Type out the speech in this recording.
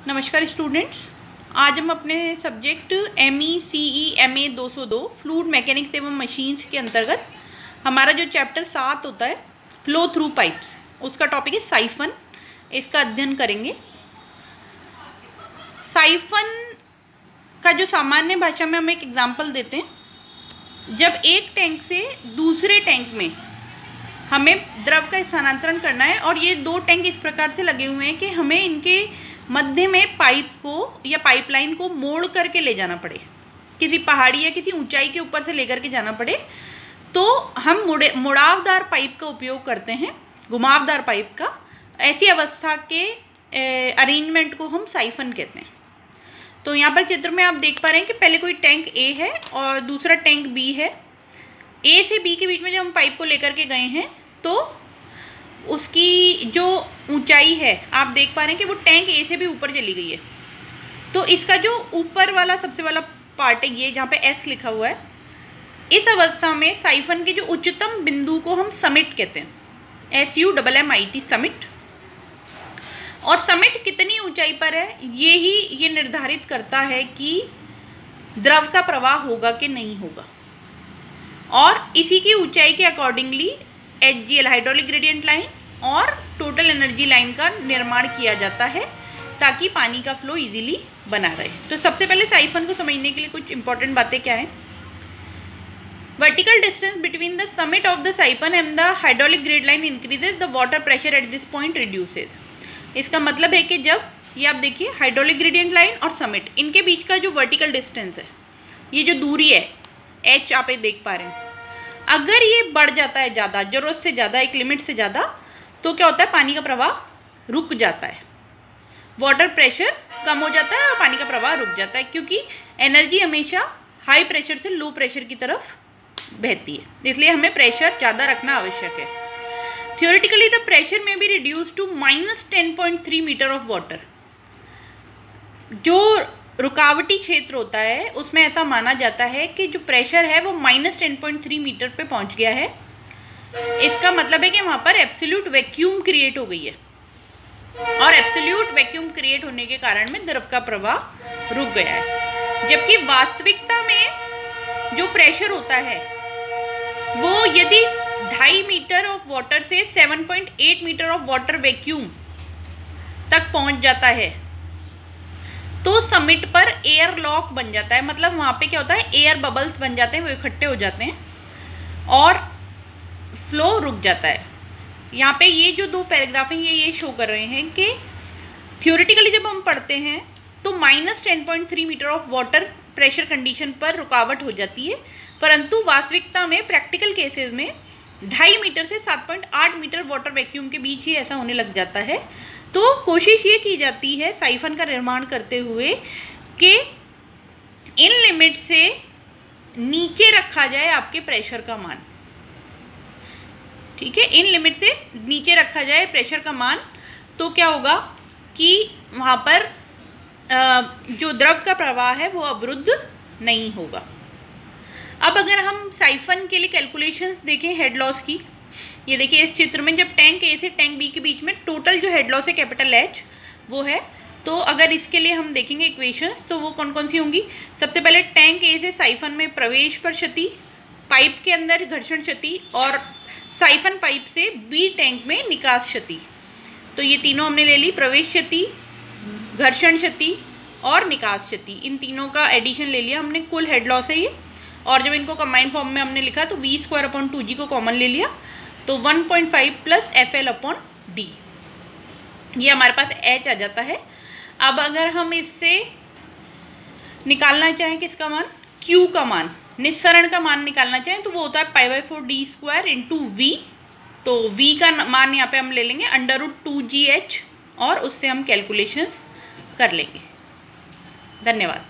नमस्कार स्टूडेंट्स, आज हम अपने subject MECE MA 202 fluid mechanics एवं मशीन्स के अंतर्गत हमारा जो चैप्टर 7 होता है फ्लो थ्रू पाइप्स, उसका टॉपिक है साइफन। इसका अध्ययन करेंगे। साइफन का जो सामान्य भाषा में हम एक एग्जांपल देते हैं। जब एक टैंक से दूसरे टैंक में हमें द्रव का स्थानांतरण करना है और ये दो टैंक इस प्रकार से लगे हुए हैं कि हमें इनके मध्य में पाइप को या पाइपलाइन को मोड़ करके ले जाना पड़े, किसी पहाड़ी या किसी ऊंचाई के ऊपर से लेकर के जाना पड़े, तो हम मुड़ावदार पाइप का उपयोग करते हैं, घुमावदार पाइप का। ऐसी अवस्था के अरेंजमेंट को हम साइफन कहते हैं। तो यहाँ पर चित्र में आप देख पा रहे हैं कि पहले कोई टैंक ए है और दूसरा टैंक बी है। ए से बी के बीच में जब हम पाइप को लेकर के गए हैं तो उसकी जो ऊंचाई है आप देख पा रहे हैं कि वो टैंक ए से भी ऊपर चली गई है। तो इसका जो ऊपर वाला सबसे वाला पार्ट है, ये जहाँ पे एस लिखा हुआ है, इस अवस्था में साइफन के जो उच्चतम बिंदु को हम समिट कहते हैं, SUMMIT समिट। और समिट कितनी ऊंचाई पर है ये निर्धारित करता है कि द्रव का प्रवाह होगा कि नहीं होगा। और इसी की ऊंचाई के accordingly HGL hydraulic gradient line और टोटल एनर्जी लाइन का निर्माण किया जाता है ताकि पानी का फ्लो इजीली बना रहे। तो सबसे पहले साइफन को समझने के लिए कुछ इंपॉर्टेंट बातें क्या हैं। Vertical distance between the summit of the siphon and the hydraulic grade line increases, the water pressure at this point reduces. इसका मतलब है कि जब ये आप देखिए हाइड्रोलिक ग्रेडियंट लाइन और समिट, इनके बीच का जो वर्टिकल डिस्टेंस है, ये जो दूरी है H आप देख पा रहे हैं, अगर ये बढ़ जाता है ज़्यादा, ज़रूरत से ज़्यादा, एक लिमिट से ज़्यादा, तो क्या होता है, पानी का प्रवाह रुक जाता है, वाटर प्रेशर कम हो जाता है और पानी का प्रवाह रुक जाता है, क्योंकि एनर्जी हमेशा हाई प्रेशर से लो प्रेशर की तरफ बहती है, इसलिए हमें प्रेशर ज़्यादा रखना आवश्यक है। थियोरेटिकली द प्रेशर में be reduce to -10.3 metre of water. जो रुकावटी क्षेत्र होता है उसमें ऐसा माना जाता है कि जो प्रेशर है वो -10.3 मीटर पे पहुंच गया है। इसका मतलब है कि वहाँ पर एब्सोल्यूट वैक्यूम क्रिएट हो गई है और एब्सोल्यूट वैक्यूम क्रिएट होने के कारण में द्रव का प्रवाह रुक गया है। जबकि वास्तविकता में जो प्रेशर होता है वो यदि 2.5 मीटर ऑफ वाटर से 7.8 मीटर ऑफ वाटर वैक्यूम तक पहुँच जाता है तो समिट पर एयर लॉक बन जाता है। मतलब वहाँ पे क्या होता है, एयर बबल्स बन जाते हैं, वो इकट्ठे हो जाते हैं और फ्लो रुक जाता है। यहाँ पे ये जो दो पैराग्राफ हैं ये शो कर रहे हैं कि थियोरेटिकली जब हम पढ़ते हैं तो -10.3 metre of water pressure condition पर रुकावट हो जाती है, परंतु वास्तविकता में प्रैक्टिकल केसेस में 2.5 मीटर से 7.8 मीटर वाटर वैक्यूम के बीच ही ऐसा होने लग जाता है। तो कोशिश ये की जाती है साइफन का निर्माण करते हुए कि इन लिमिट से नीचे रखा जाए आपके प्रेशर का मान। ठीक है, इन लिमिट से नीचे रखा जाए प्रेशर का मान, तो क्या होगा कि वहाँ पर जो द्रव का प्रवाह है वो अवरुद्ध नहीं होगा। अब अगर हम साइफन के लिए कैलकुलेशंस देखें हेड लॉस की, ये देखिए इस चित्र में जब टैंक ए से टैंक बी के बीच में टोटल जो हेड लॉस है कैपिटल H वो है, तो अगर इसके लिए हम देखेंगे इक्वेशंस तो वो कौन कौन सी होंगी। सबसे पहले टैंक ए से साइफन में प्रवेश पर क्षति, पाइप के अंदर घर्षण क्षति और साइफन पाइप से बी टैंक में निकास क्षति। तो ये तीनों हमने ले ली, प्रवेश क्षति, घर्षण क्षति और निकास क्षति, इन तीनों का एडिशन ले लिया हमने, कुल हेड लॉस है ये। और जब इनको कंबाइंड फॉर्म में हमने लिखा तो V²/2G को कॉमन ले लिया, तो 1.5 + FL/D, ये हमारे पास H आ जाता है। अब अगर हम इससे निकालना चाहें किसका मान, Q का मान, निस्सरण का मान निकालना चाहें तो वो होता है π/4D² × V। तो V का मान यहाँ पे हम ले लेंगे √2GH और उससे हम कैलकुलेशंस कर लेंगे। धन्यवाद।